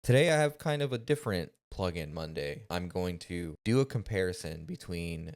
Today I have kind of a different plugin Monday. I'm going to do a comparison between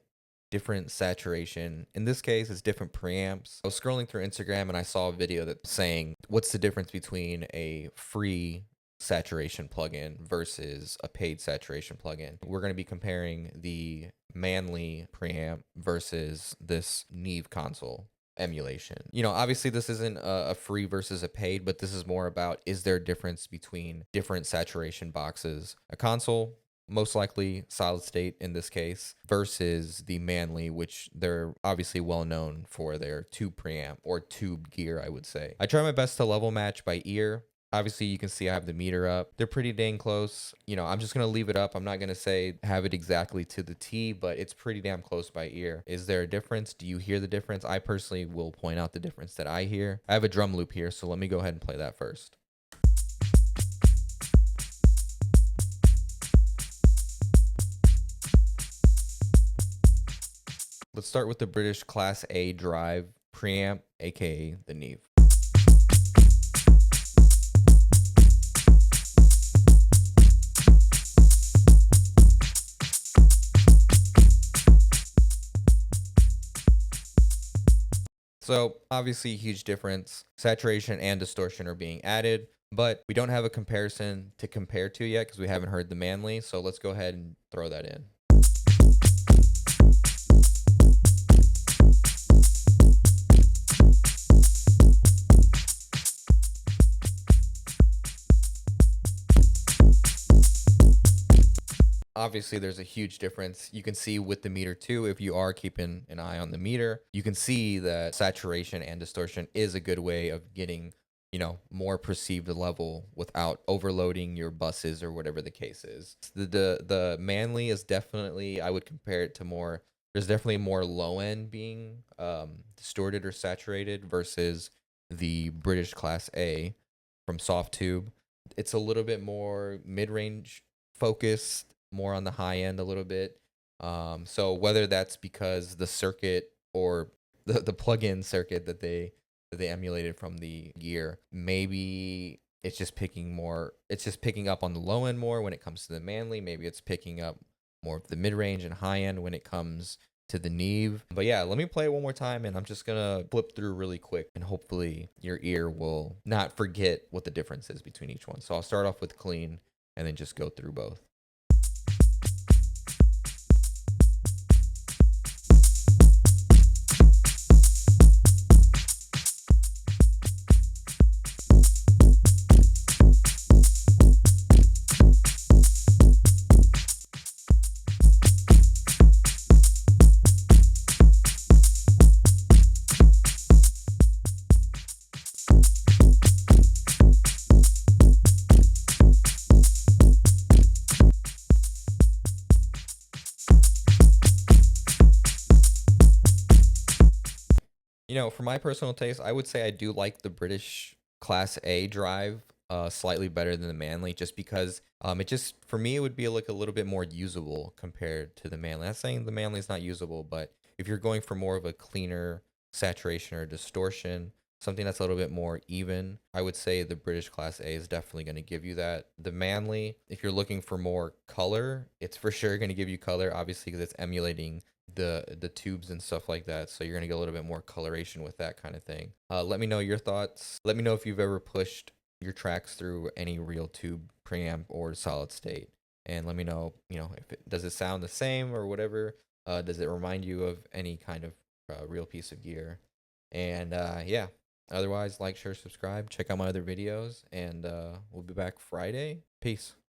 different saturation. In this case, it's different preamps. I was scrolling through Instagram and I saw a video that's saying what's the difference between a free saturation plugin versus a paid saturation plugin. We're going to be comparing the Manley preamp versus this Neve console emulation. Obviously this isn't a free versus a paid, but this is more about, is there a difference between different saturation boxes? A console, most likely solid state in this case, versus the Manley, which they're obviously well known for their tube preamp or tube gear, I would say. I try my best to level match by ear. Obviously, you can see I have the meter up. They're pretty dang close. I'm just going to leave it up. I'm not going to say have it exactly to the T, but it's pretty damn close by ear. Is there a difference? Do you hear the difference? I personally will point out the difference that I hear. I have a drum loop here, so let me go ahead and play that first. Let's start with the British Class A drive preamp, aka the Neve. So obviously a huge difference. Saturation and distortion are being added, but we don't have a comparison to compare to yet because we haven't heard the Manley. So let's go ahead and throw that in. Obviously, there's a huge difference. You can see with the meter too, if you are keeping an eye on the meter, you can see that saturation and distortion is a good way of getting, more perceived level without overloading your buses or whatever the case is. The Manley is definitely, I would compare it to more, there's definitely more low end being distorted or saturated versus the British Class A from Softtube. It's a little bit more mid-range focused, more on the high end a little bit. So whether that's because the circuit or the plug-in circuit that they emulated from the gear, maybe it's just picking up on the low end more when it comes to the Manley. Maybe it's picking up more of the mid-range and high end when it comes to the Neve. But yeah, let me play it one more time and I'm just gonna flip through really quick and hopefully your ear will not forget what the difference is between each one. So I'll start off with clean and then just go through both. For my personal taste, I would say I do like the British Class A drive slightly better than the Manley, just because for me it would be like a little bit more usable compared to the Manley. I'm not saying the Manley is not usable, but if you're going for more of a cleaner saturation or distortion, something that's a little bit more even, I would say the British Class A is definitely going to give you that. The Manley, if you're looking for more color, it's for sure going to give you color, obviously, because it's emulating the tubes and stuff like that, so you're gonna get a little bit more coloration with that kind of thing. Let me know your thoughts. Let me know if you've ever pushed your tracks through any real tube preamp or solid state, and let me know, if does it sound the same or whatever. Does it remind you of any kind of real piece of gear? And yeah, otherwise, like, share, subscribe, check out my other videos, and we'll be back Friday. Peace.